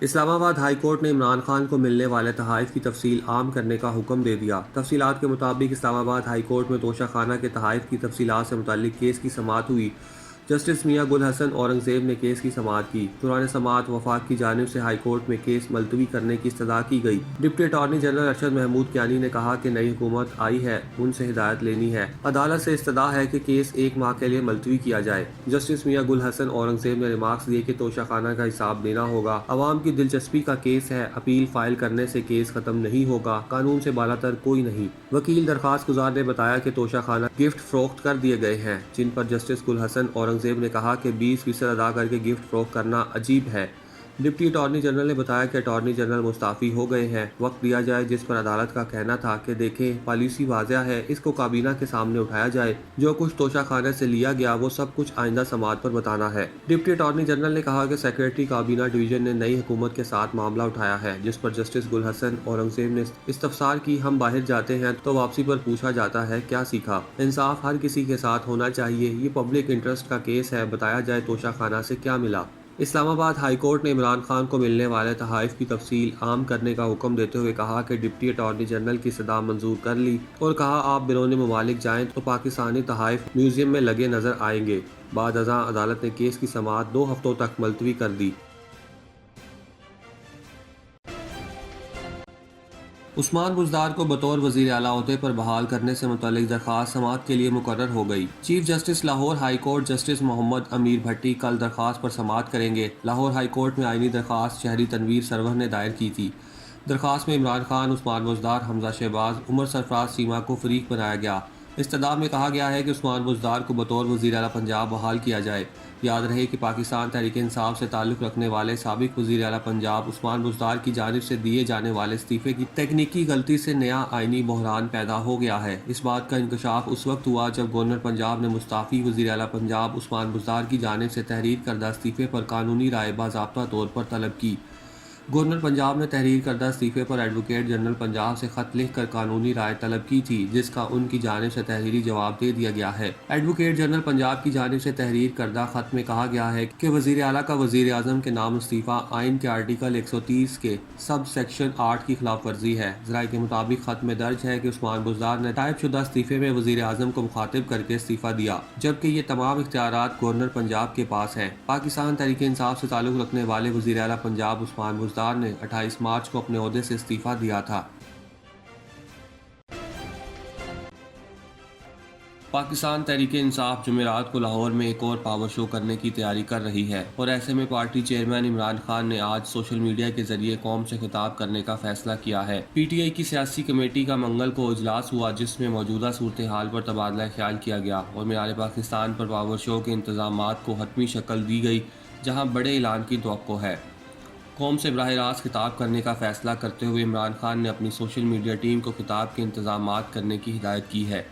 اسلام آباد high court نے عمران خان کو ملنے والے تحائف کی تفصیل عام کرنے کا حکم دے دیا۔ تفصیلات کے مطابق اسلام آباد ہائی کورٹ میں توشہ خانہ کے تحائف کی تفصیلات سے متعلق کیس کی سماعت ہوئی۔ جسٹس میاں گل حسن اورنگزیب نے کیس کی سماعت کی۔ دوران سماعت وفاق کی جانب سے ہائی کورٹ میں کیس ملتوی کرنے کی استدعا کی گئی۔ Deputy attorney general Arshad Mahmood Kiani نے کہا کہ نئی حکومت آئی ہے، ان سے ہدایت لینی ہے۔ عدالت سے استدعا ہے کہ کیس 1 ماہ کے لیے ملتوی کیا جائے۔ جسٹس میاں گل حسن اورنگزیب نے ریمارکس دیے کہ توشہ خانہ کا حساب دینا ہوگا، عوام کی دلچسپی کا کیس ہے، اپیل فائل کرنے سے کیس ختم نہیں ہوگا، قانون سے بالاتر کوئی نہیں۔ وکیل درخواست گزار نے بتایا کہ توشہ خانہ گفٹ فروخت کر دیے گئے ہیں، جن پر جسٹس گل حسن اورنگزیب نے کہا کہ 20% ادا کر کے گفٹ فروخت کرنا عجیب ہے۔ ڈپٹی اٹارنی جنرل نے بتایا کہ اٹارنی جنرل مستعفی ہو گئے ہیں، وقت دیا جائے، جس پر عدالت کا کہنا تھا کہ دیکھیں پالیسی واضح ہے، اس کو کابینہ کے سامنے اٹھایا جائے، جو کچھ توشہ خانے سے لیا گیا وہ سب کچھ آئندہ سماعت پر بتانا ہے۔ ڈپٹی اٹارنی جنرل نے کہا کہ سیکریٹری کابینہ ڈویژن نے نئی حکومت کے ساتھ معاملہ اٹھایا ہے، جس پر جسٹس گل حسن اورنگزیب نے استفسار کی، ہم باہر جاتے ہیں تو واپسی پر پوچھا جاتا ہے کیا سیکھا؟ انصاف ہر کسی کے ساتھ ہونا چاہیے، یہ پبلک انٹرسٹ کا کیس ہے، بتایا جائے توشہ خانہ سے کیا ملا۔ اسلام آباد ہائی کورٹ نے عمران خان کو ملنے والے تحائف کی تفصیل عام کرنے کا حکم دیتے ہوئے کہا کہ ڈپٹی اٹارنی جنرل کی استدعا منظور کر لی اور کہا آپ بیرون ممالک جائیں تو پاکستانی تحائف میوزیم میں لگے نظر آئیں گے۔ بعد ازاں عدالت نے کیس کی سماعت 2 ہفتوں تک ملتوی کر دی۔ عثمان بزدار کو بطور وزیر اعلیٰ عہدے پر بحال کرنے سے متعلق درخواست سماعت کے لیے مقرر ہو گئی۔ Chief justice Lahore high court justice Muhammad Amir Bhatti کل درخواست پر سماعت کریں گے۔ لاہور ہائی کورٹ میں آئینی درخواست شہری تنویر سرور نے دائر کی تھی۔ درخواست میں عمران خان، عثمان بزدار، حمزہ شہباز، عمر سرفراز سیما کو فریق بنایا گیا۔ استدعا میں کہا گیا ہے کہ عثمان بزدار کو بطور وزیر اعلیٰ پنجاب بحال کیا جائے۔ یاد رہے کہ پاکستان تحریک انصاف سے تعلق رکھنے والے سابق وزیر اعلیٰ پنجاب عثمان بزدار کی جانب سے دیے جانے والے استعفے کی تکنیکی غلطی سے نیا آئینی بحران پیدا ہو گیا ہے۔ اس بات کا انکشاف اس وقت ہوا جب گورنر پنجاب نے مستعفی وزیر اعلیٰ پنجاب عثمان بزدار کی جانب سے تحریر کردہ استعفے پر قانونی رائے باضابطہ طور پر طلب کی۔ گورنر پنجاب نے تحریر کردہ استعفے پر ایڈوکیٹ جنرل پنجاب سے خط لکھ کر قانونی رائے طلب کی تھی، جس کا ان کی جانب سے تحریری جواب دے دیا گیا ہے۔ ایڈوکیٹ جنرل پنجاب کی جانب سے تحریر کردہ خط میں کہا گیا ہے کہ وزیر اعلیٰ کا وزیر اعظم کے نام استعفیٰ آئین کے آرٹیکل 130 کے سب سیکشن 8 کی خلاف ورزی ہے۔ ذرائع کے مطابق خط میں درج ہے کہ عثمان بزدار نے ٹائپ شدہ استعفے میں وزیر اعظم کو مخاطب کر کے استعفیٰ دیا، جبکہ یہ تمام اختیارات گورنر پنجاب کے پاس ہیں۔ پاکستان تحریک انصاف سے تعلق رکھنے والے وزیر اعلیٰ پنجاب عثمان بزدار نے 28 مارچ کو اپنے عہدے سے استعفیٰ دیا تھا۔ پاکستان تحریک انصاف جمعرات کو لاہور میں ایک اور پاور شو کرنے کی تیاری کر رہی ہے، اور ایسے میں پارٹی چیئرمین عمران خان نے آج سوشل میڈیا کے ذریعے قوم سے خطاب کرنے کا فیصلہ کیا ہے۔ پی ٹی آئی کی سیاسی کمیٹی کا منگل کو اجلاس ہوا، جس میں موجودہ صورتحال پر تبادلہ خیال کیا گیا اور معیار پاکستان پر پاور شو کے انتظامات کو حتمی شکل دی گئی، جہاں بڑے اعلان کی توقع ہے۔ قوم سے براہ راست خطاب کرنے کا فیصلہ کرتے ہوئے عمران خان نے اپنی سوشل میڈیا ٹیم کو خطاب کے انتظامات کرنے کی ہدایت کی ہے۔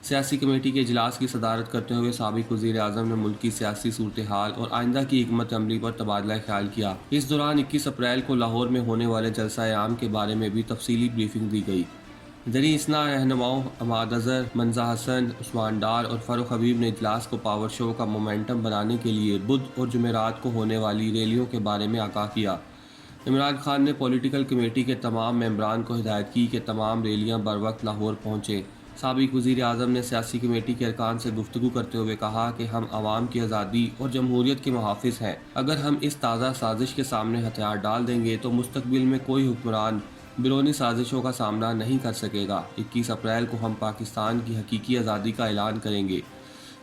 سیاسی کمیٹی کے اجلاس کی صدارت کرتے ہوئے سابق وزیر اعظم نے ملک کی سیاسی صورتحال اور آئندہ کی حکمت عملی پر تبادلہ خیال کیا۔ اس دوران 21 اپریل کو لاہور میں ہونے والے جلسہ عام کے بارے میں بھی تفصیلی بریفنگ دی گئی۔ دریں اثنا رہنماؤں عماد اظہر، منزہ حسن، عثمان ڈار اور فاروق حبیب نے اجلاس کو پاور شو کا مومنٹم بنانے کے لیے بدھ اور جمعرات کو ہونے والی ریلیوں کے بارے میں آگاہ کیا۔ عمران خان نے پولیٹیکل کمیٹی کے تمام ممبران کو ہدایت کی کہ تمام ریلیاں بروقت لاہور پہنچیں۔ سابق وزیر اعظم نے سیاسی کمیٹی کے ارکان سے گفتگو کرتے ہوئے کہا کہ ہم عوام کی آزادی اور جمہوریت کے محافظ ہیں۔ اگر ہم اس تازہ سازش کے سامنے ہتھیار ڈال دیں گے تو مستقبل میں کوئی حکمران بیرونی سازشوں کا سامنا نہیں کر سکے گا۔ 21 اپریل کو ہم پاکستان کی حقیقی آزادی کا اعلان کریں گے۔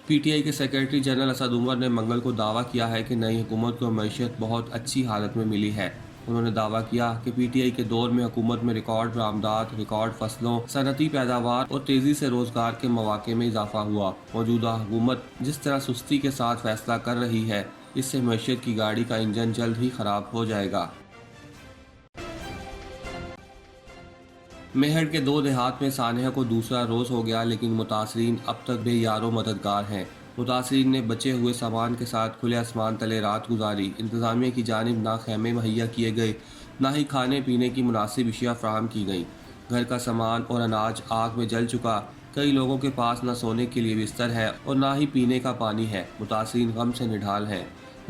پی ٹی آئی کے سیکریٹری جنرل اسد عمر نے منگل کو دعویٰ کیا ہے کہ نئی حکومت کو معیشت بہت اچھی حالت میں ملی ہے۔ انہوں نے دعویٰ کیا کہ پی ٹی آئی کے دور میں حکومت میں ریکارڈ برآمدات، ریکارڈ فصلوں، صنعتی پیداوار اور تیزی سے روزگار کے مواقع میں اضافہ ہوا۔ موجودہ حکومت جس طرح سستی کے ساتھ فیصلہ کر رہی ہے، اس سے معیشت کی گاڑی کا انجن جلد ہی خراب ہو جائے گا۔ میہر کے 2 دیہات میں سانحہ کو دوسرا روز ہو گیا، لیکن متاثرین اب تک بے یار و مددگار ہیں۔ متاثرین نے بچے ہوئے سامان کے ساتھ کھلے آسمان تلے رات گزاری۔ انتظامیہ کی جانب نہ خیمے مہیا کیے گئے، نہ ہی کھانے پینے کی مناسب اشیاء فراہم کی گئیں۔ گھر کا سامان اور اناج آگ میں جل چکا۔ کئی لوگوں کے پاس نہ سونے کے لیے بستر ہے اور نہ ہی پینے کا پانی ہے۔ متاثرین غم سے نڈھال ہیں۔